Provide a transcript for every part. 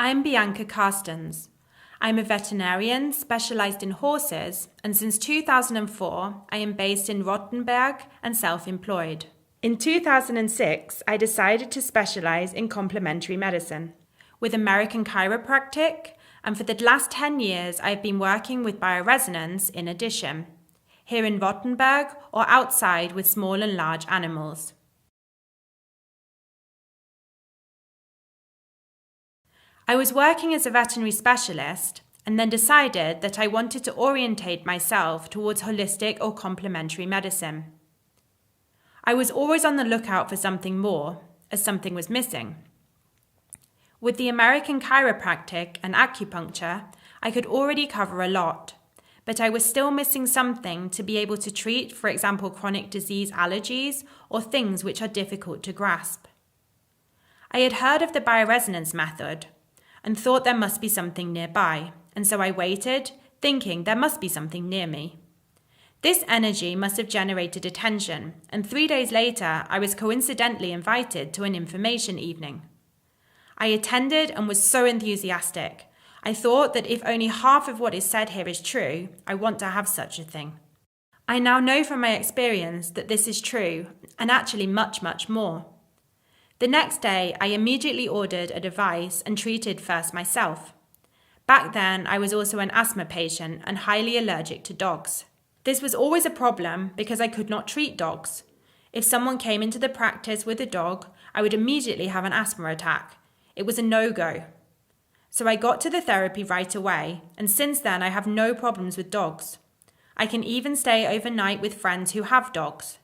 I'm Bianca Carstens. I'm a veterinarian specialised in horses, and since 2004 I am based in Rottenberg and self-employed. In 2006, I decided to specialise in complementary medicine with American chiropractic, and for the last 10 years I've been working with bioresonance in addition, here in Rottenberg or outside with small and large animals. I was working as a veterinary specialist and then decided that I wanted to orientate myself towards holistic or complementary medicine. I was always on the lookout for something more, as something was missing. With the American chiropractic and acupuncture, I could already cover a lot, but I was still missing something to be able to treat, for example, chronic disease allergies or things which are difficult to grasp. I had heard of the bioresonance method and thought there must be something nearby, and so I waited, thinking there must be something near me. This energy must have generated attention, and 3 days later I was coincidentally invited to an information evening. I attended and was so enthusiastic. I thought that if only half of what is said here is true, I want to have such a thing. I now know from my experience that this is true, and actually much, much more. The next day, I immediately ordered a device and treated first myself. Back then, I was also an asthma patient and highly allergic to dogs. This was always a problem because I could not treat dogs. If someone came into the practice with a dog, I would immediately have an asthma attack. It was a no-go. So I got to the therapy right away, and since then I have no problems with dogs. I can even stay overnight with friends who have dogs.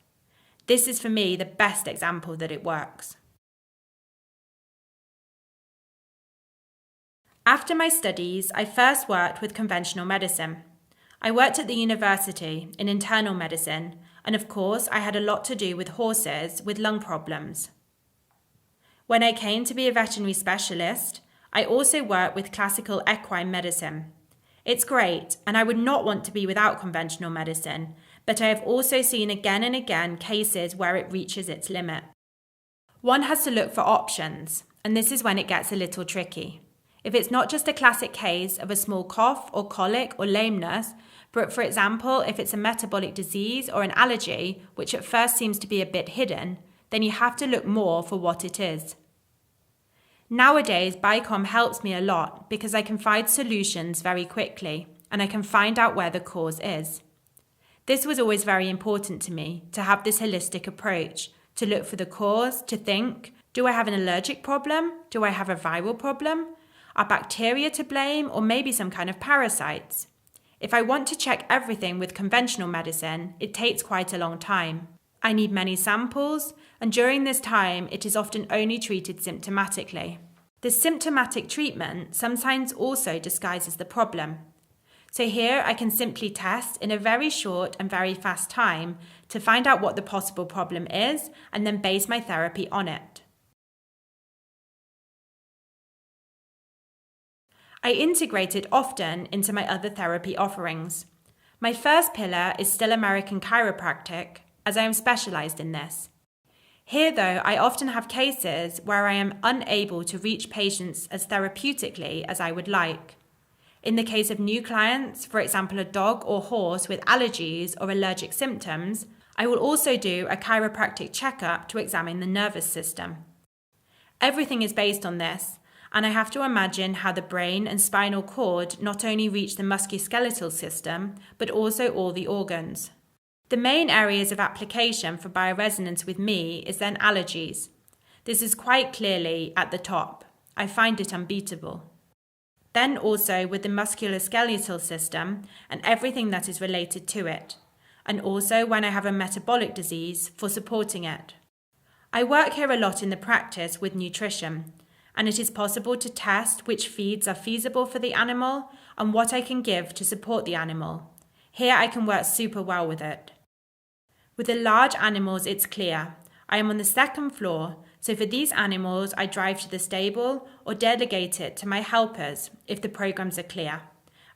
This is for me the best example that it works. After my studies, I first worked with conventional medicine. I worked at the university in internal medicine, and of course I had a lot to do with horses with lung problems. When I came to be a veterinary specialist, I also worked with classical equine medicine. It's great, and I would not want to be without conventional medicine, but I have also seen again and again cases where it reaches its limit. One has to look for options, and this is when it gets a little tricky. If it's not just a classic case of a small cough or colic or lameness, but for example, if it's a metabolic disease or an allergy, which at first seems to be a bit hidden, then you have to look more for what it is. Nowadays, BICOM helps me a lot because I can find solutions very quickly and I can find out where the cause is. This was always very important to me, to have this holistic approach, to look for the cause, to think, do I have an allergic problem? Do I have a viral problem? Are bacteria to blame or maybe some kind of parasites? If I want to check everything with conventional medicine, it takes quite a long time. I need many samples, and during this time, it is often only treated symptomatically. The symptomatic treatment sometimes also disguises the problem. So here I can simply test in a very short and very fast time to find out what the possible problem is and then base my therapy on it. I integrate it often into my other therapy offerings. My first pillar is still American chiropractic, as I am specialised in this. Here though, I often have cases where I am unable to reach patients as therapeutically as I would like. In the case of new clients, for example a dog or horse with allergies or allergic symptoms, I will also do a chiropractic checkup to examine the nervous system. Everything is based on this, and I have to imagine how the brain and spinal cord not only reach the musculoskeletal system, but also all the organs. The main areas of application for bioresonance with me is then allergies. This is quite clearly at the top. I find it unbeatable. Then also with the musculoskeletal system and everything that is related to it, and also when I have a metabolic disease for supporting it. I work here a lot in the practice with nutrition, and it is possible to test which feeds are feasible for the animal and what I can give to support the animal. Here I can work super well with it. With the large animals it's clear. I am on the second floor, so for these animals I drive to the stable or delegate it to my helpers if the programs are clear,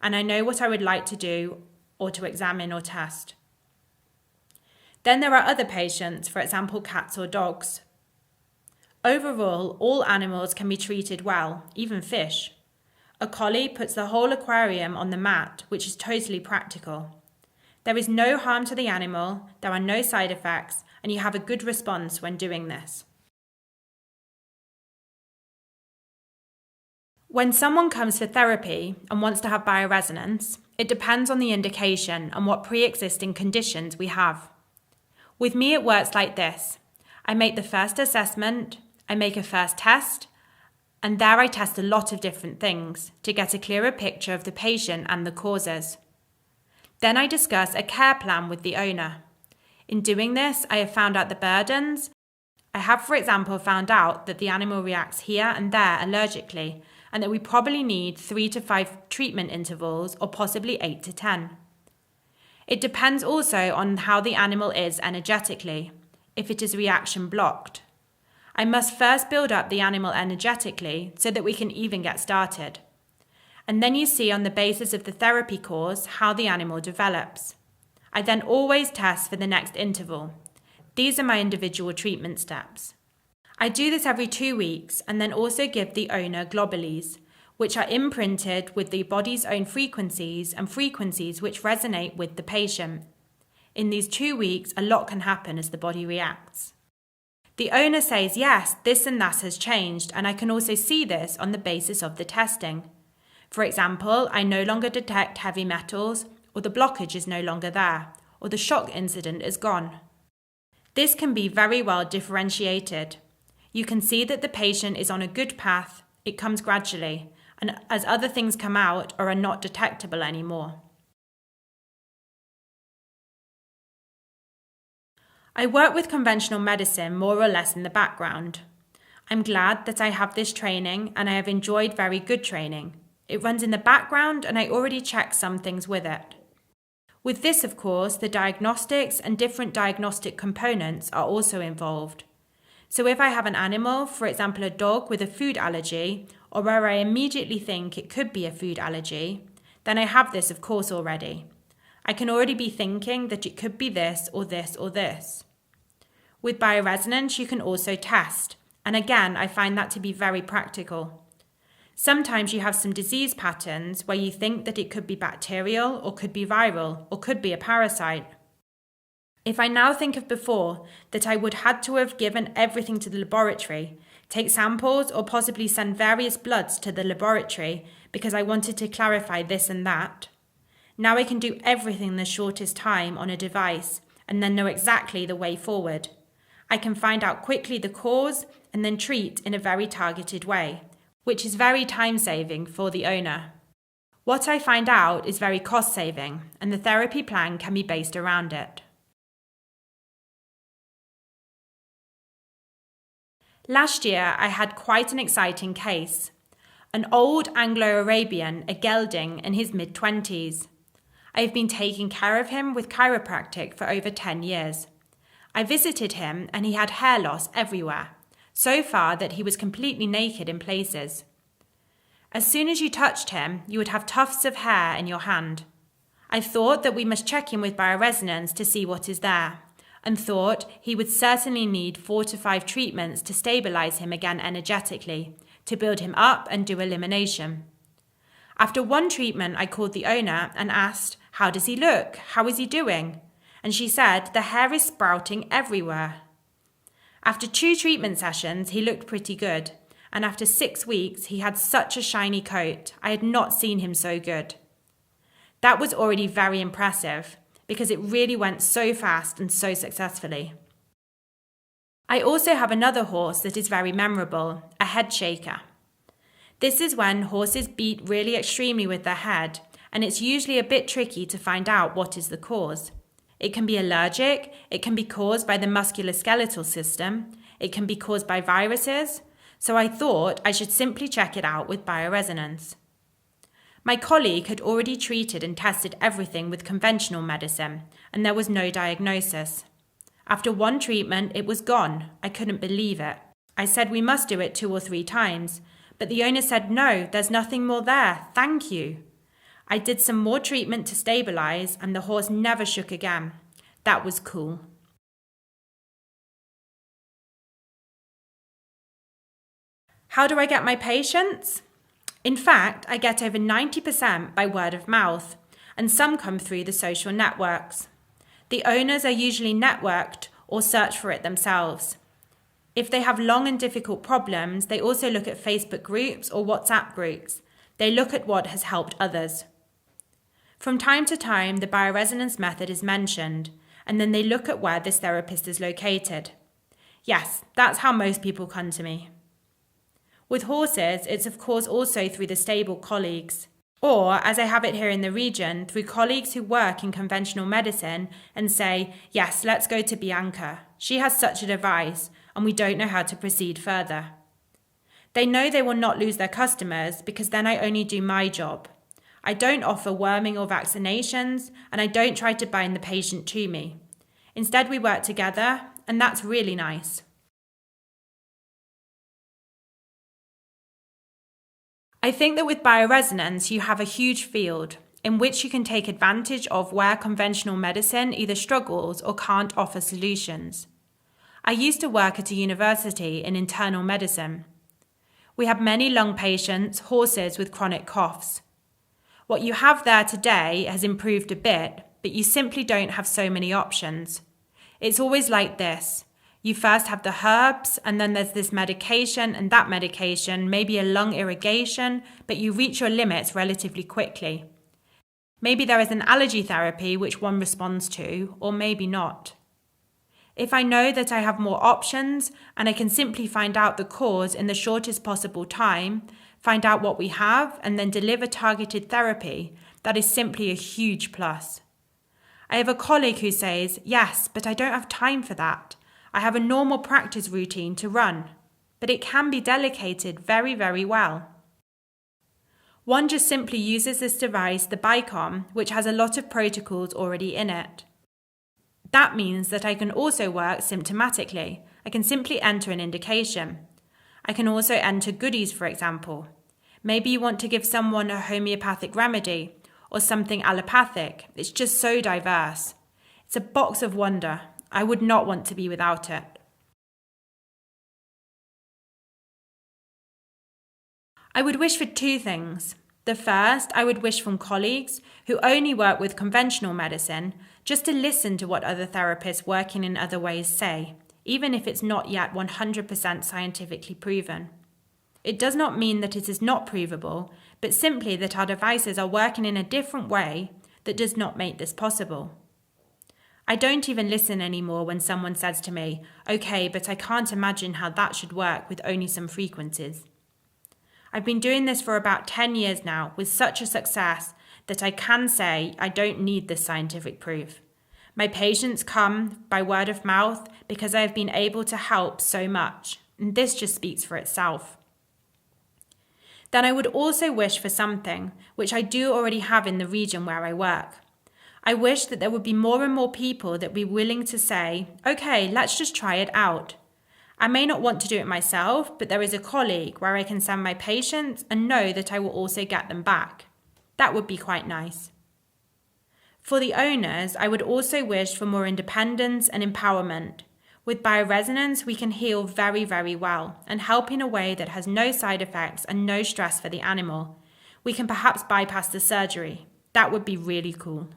and I know what I would like to do or to examine or test. Then there are other patients, for example cats or dogs. Overall, all animals can be treated well, even fish. A collie puts the whole aquarium on the mat, which is totally practical. There is no harm to the animal, there are no side effects, and you have a good response when doing this. When someone comes for therapy and wants to have bioresonance, it depends on the indication and what pre-existing conditions we have. With me, it works like this. I make the first assessment, I make a first test, and there I test a lot of different things to get a clearer picture of the patient and the causes. Then I discuss a care plan with the owner. In doing this, I have found out the burdens. I have, for example, found out that the animal reacts here and there allergically, and that we probably need 3 to 5 treatment intervals or possibly 8 to 10. It depends also on how the animal is energetically, if it is reaction blocked. I must first build up the animal energetically so that we can even get started. And then you see on the basis of the therapy course how the animal develops. I then always test for the next interval. These are my individual treatment steps. I do this every 2 weeks and then also give the owner globules, which are imprinted with the body's own frequencies and frequencies which resonate with the patient. In these 2 weeks, a lot can happen as the body reacts. The owner says, yes, this and that has changed, and I can also see this on the basis of the testing. For example, I no longer detect heavy metals, or the blockage is no longer there, or the shock incident is gone. This can be very well differentiated. You can see that the patient is on a good path, it comes gradually, and as other things come out or are not detectable anymore. I work with conventional medicine more or less in the background. I'm glad that I have this training and I have enjoyed very good training. It runs in the background and I already check some things with it. With this, of course, the diagnostics and different diagnostic components are also involved. So if I have an animal, for example a dog with a food allergy, or where I immediately think it could be a food allergy, then I have this of course already. I can already be thinking that it could be this or this or this. With bioresonance you can also test, and again I find that to be very practical. Sometimes you have some disease patterns where you think that it could be bacterial or could be viral or could be a parasite. If I now think of before that I would had to have given everything to the laboratory, take samples or possibly send various bloods to the laboratory because I wanted to clarify this and that. Now I can do everything in the shortest time on a device and then know exactly the way forward. I can find out quickly the cause and then treat in a very targeted way, which is very time-saving for the owner. What I find out is very cost-saving and the therapy plan can be based around it. Last year, I had quite an exciting case. An old Anglo-Arabian, a gelding in his mid-20s. I have been taking care of him with chiropractic for over 10 years. I visited him and he had hair loss everywhere, so far that he was completely naked in places. As soon as you touched him, you would have tufts of hair in your hand. I thought that we must check him with bioresonance to see what is there, and thought he would certainly need 4 to 5 treatments to stabilize him again energetically, to build him up and do elimination. After 1 treatment, I called the owner and asked, how does he look? How is he doing? And she said, the hair is sprouting everywhere. After 2 treatment sessions, he looked pretty good, and after 6 weeks, he had such a shiny coat. I had not seen him so good. That was already very impressive, because it really went so fast and so successfully. I also have another horse that is very memorable, a head shaker. This is when horses beat really extremely with their head, and it's usually a bit tricky to find out what is the cause. It can be allergic, it can be caused by the musculoskeletal system, it can be caused by viruses, so I thought I should simply check it out with bioresonance. My colleague had already treated and tested everything with conventional medicine, and there was no diagnosis. After 1 treatment, it was gone. I couldn't believe it. I said we must do it 2 or 3 times, but the owner said, no, there's nothing more there, thank you. I did some more treatment to stabilize, and the horse never shook again. That was cool. How do I get my patients? In fact, I get over 90% by word of mouth, and some come through the social networks. The owners are usually networked or search for it themselves. If they have long and difficult problems, they also look at Facebook groups or WhatsApp groups. They look at what has helped others. From time to time, the bioresonance method is mentioned, and then they look at where this therapist is located. Yes, that's how most people come to me. With horses, it's of course also through the stable colleagues, or, as I have it here in the region, through colleagues who work in conventional medicine and say, yes, let's go to Bianca. She has such a device, and we don't know how to proceed further. They know they will not lose their customers because then I only do my job. I don't offer worming or vaccinations, and I don't try to bind the patient to me. Instead, we work together, and that's really nice. I think that with bioresonance, you have a huge field in which you can take advantage of where conventional medicine either struggles or can't offer solutions. I used to work at a university in internal medicine. We have many lung patients, horses with chronic coughs. What you have there today has improved a bit, but you simply don't have so many options. It's always like this. You first have the herbs, and then there's this medication and that medication, maybe a lung irrigation, but you reach your limits relatively quickly. Maybe there is an allergy therapy which one responds to, or maybe not. If I know that I have more options and I can simply find out the cause in the shortest possible time, find out what we have, and then deliver targeted therapy, that is simply a huge plus. I have a colleague who says, yes, but I don't have time for that. I have a normal practice routine to run, but it can be delegated very, very well. One just simply uses this device, the BICOM, which has a lot of protocols already in it. That means that I can also work symptomatically. I can simply enter an indication. I can also enter goodies, for example. Maybe you want to give someone a homeopathic remedy or something allopathic. It's just so diverse. It's a box of wonder. I would not want to be without it. I would wish for two things. The first, I would wish from colleagues who only work with conventional medicine just to listen to what other therapists working in other ways say, even if it's not yet 100% scientifically proven. It does not mean that it is not provable, but simply that our devices are working in a different way that does not make this possible. I don't even listen anymore when someone says to me, okay, but I can't imagine how that should work with only some frequencies. I've been doing this for about 10 years now with such a success that I can say I don't need this scientific proof. My patients come by word of mouth because I have been able to help so much, and this just speaks for itself. Then I would also wish for something which I do already have in the region where I work. I wish that there would be more and more people that would be willing to say, okay, let's just try it out. I may not want to do it myself, but there is a colleague where I can send my patients and know that I will also get them back. That would be quite nice. For the owners, I would also wish for more independence and empowerment. With bioresonance, we can heal very, very well and help in a way that has no side effects and no stress for the animal. We can perhaps bypass the surgery. That would be really cool.